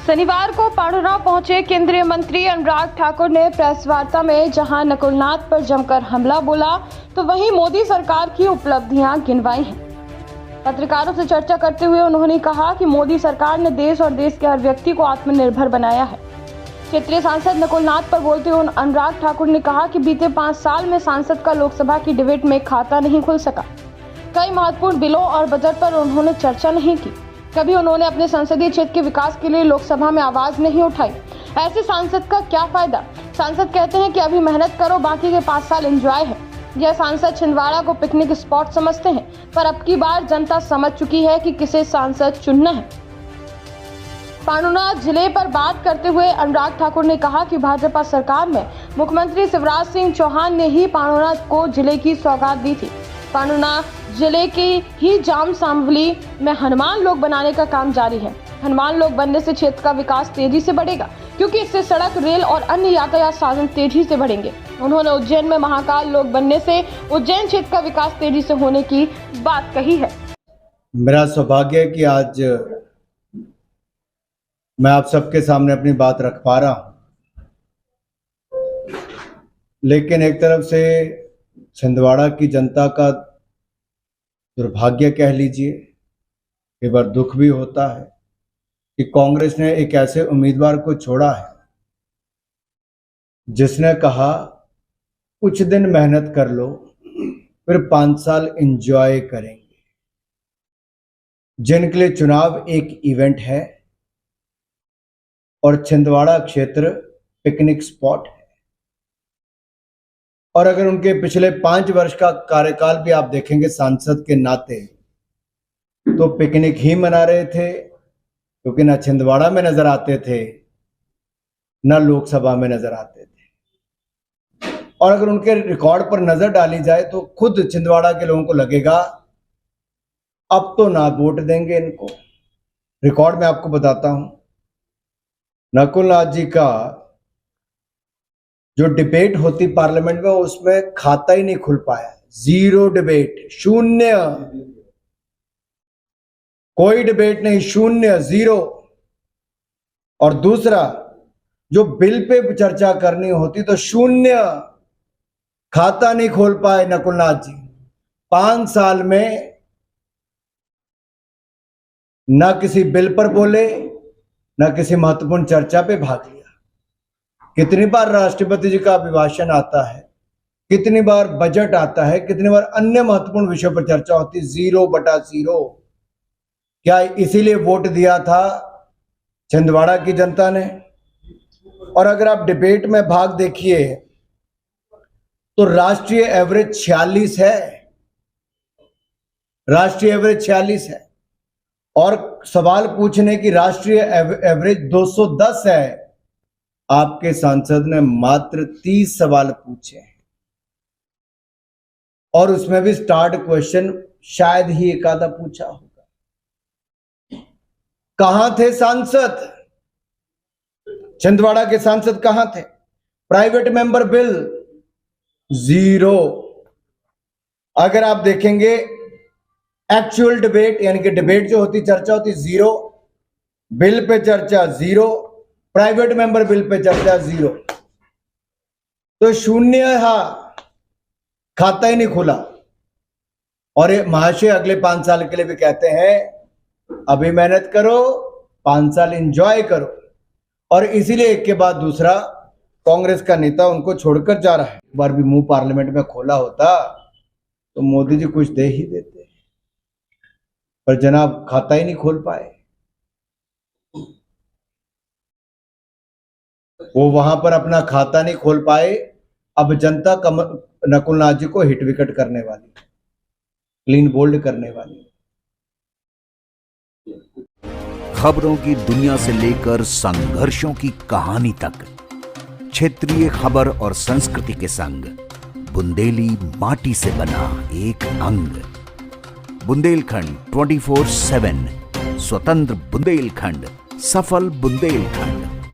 शनिवार को पांडुरा पहुंचे केंद्रीय मंत्री अनुराग ठाकुर ने प्रेस वार्ता में जहां नकुलनाथ पर जमकर हमला बोला, तो वहीं मोदी सरकार की उपलब्धियां गिनवाई हैं। पत्रकारों से चर्चा करते हुए उन्होंने कहा कि मोदी सरकार ने देश और देश के हर व्यक्ति को आत्मनिर्भर बनाया है। क्षेत्रीय सांसद नकुलनाथ पर बोलते हुए अनुराग ठाकुर ने कहा कि बीते 5 साल में सांसद का लोकसभा की डिबेट में खाता नहीं खुल सका। कई महत्वपूर्ण बिलों और बजट पर उन्होंने चर्चा नहीं की। कभी उन्होंने अपने संसदीय क्षेत्र के विकास के लिए लोकसभा में आवाज नहीं उठाई। ऐसे सांसद का क्या फायदा? सांसद कहते हैं कि अभी मेहनत करो, बाकी के 5 साल एंजॉय है। यह सांसद छिंदवाड़ा को पिकनिक स्पॉट समझते हैं, पर अब की बार जनता समझ चुकी है कि किसे सांसद चुनना है। पांडुरा जिले पर बात करते हुए अनुराग ठाकुर ने कहा कि भाजपा सरकार में मुख्यमंत्री शिवराज सिंह चौहान ने ही पांडुरा को जिले की सौगात दी थी। पांडुरा जिले की ही जाम सांवली में हनुमान लोक बनाने का काम जारी है। हनुमान लोक बनने से क्षेत्र का विकास तेजी से बढ़ेगा, क्योंकि इससे सड़क, रेल और अन्य यातायात साधन तेजी से बढ़ेंगे। उन्होंने उज्जैन में महाकाल लोक बनने से उज्जैन क्षेत्र का विकास तेजी से होने की बात कही है। मेरा सौभाग्य है कि आज मैं आप सबके सामने अपनी बात रख पा रहा हूं, लेकिन एक तरफ से छिंदवाड़ा की जनता का दुर्भाग्य कह लीजिए, कई बार दुख भी होता है कि कांग्रेस ने एक ऐसे उम्मीदवार को छोड़ा है जिसने कहा कुछ दिन मेहनत कर लो, फिर 5 साल एंजॉय करेंगे। जिनके लिए चुनाव एक इवेंट है और छिंदवाड़ा क्षेत्र पिकनिक स्पॉट है। और अगर उनके पिछले 5 वर्ष का कार्यकाल भी आप देखेंगे सांसद के नाते, तो पिकनिक ही मना रहे थे, क्योंकि ना छिंदवाड़ा में नजर आते थे, ना लोकसभा में नजर आते थे। और अगर उनके रिकॉर्ड पर नजर डाली जाए तो खुद छिंदवाड़ा के लोगों को लगेगा अब तो ना वोट देंगे इनको। रिकॉर्ड में आपको बताता हूं, नकुलनाथ जी का जो डिबेट होती पार्लियामेंट में, उसमें खाता ही नहीं खुल पाया। 0 डिबेट, 0, कोई डिबेट नहीं, 0, 0। और दूसरा, जो बिल पे चर्चा करनी होती तो 0, खाता नहीं खोल पाए नकुलनाथ जी। 5 साल में ना किसी बिल पर बोले, ना किसी महत्वपूर्ण चर्चा पे भाग लिया। कितनी बार राष्ट्रपति जी का अभिभाषण आता है, कितनी बार बजट आता है, कितनी बार अन्य महत्वपूर्ण विषयों पर चर्चा होती है। 0/0। क्या इसीलिए वोट दिया था छिंदवाड़ा की जनता ने? और अगर आप डिबेट में भाग देखिए तो राष्ट्रीय एवरेज 46 है। राष्ट्रीय एवरेज 46 है और सवाल पूछने की राष्ट्रीय एवरेज 210 है। आपके सांसद ने मात्र 30 सवाल पूछे हैं, और उसमें भी स्टार्ट क्वेश्चन शायद ही एक आधा पूछा होगा। कहां थे सांसद? छिंदवाड़ा के सांसद कहां थे? Private member bill 0। अगर आप देखेंगे एक्चुअल डिबेट, यानी कि डिबेट जो होती, चर्चा होती, 0। बिल पे चर्चा 0, प्राइवेट मेंबर बिल पे चर्चा 0। तो 0, खाता ही नहीं खुला। और ये महाशय अगले 5 साल के लिए भी कहते हैं अभी मेहनत करो, 5 साल एंजॉय करो। और इसीलिए एक के बाद दूसरा कांग्रेस का नेता उनको छोड़कर जा रहा है। एक बार भी मुंह पार्लियामेंट में खोला होता तो मोदी जी कुछ दे ही देते, पर जनाब खाता ही नहीं खोल पाए। वो वहां पर अपना खाता नहीं खोल पाए। अब जनता नकुलनाथ जी को हिट विकेट करने वाली, क्लीन बोल्ड करने वाली। खबरों की दुनिया से लेकर संघर्षों की कहानी तक, क्षेत्रीय खबर और संस्कृति के संग बुंदेली माटी से बना एक अंग। बुंदेलखंड 24/7, स्वतंत्र बुंदेलखंड, सफल बुंदेलखंड।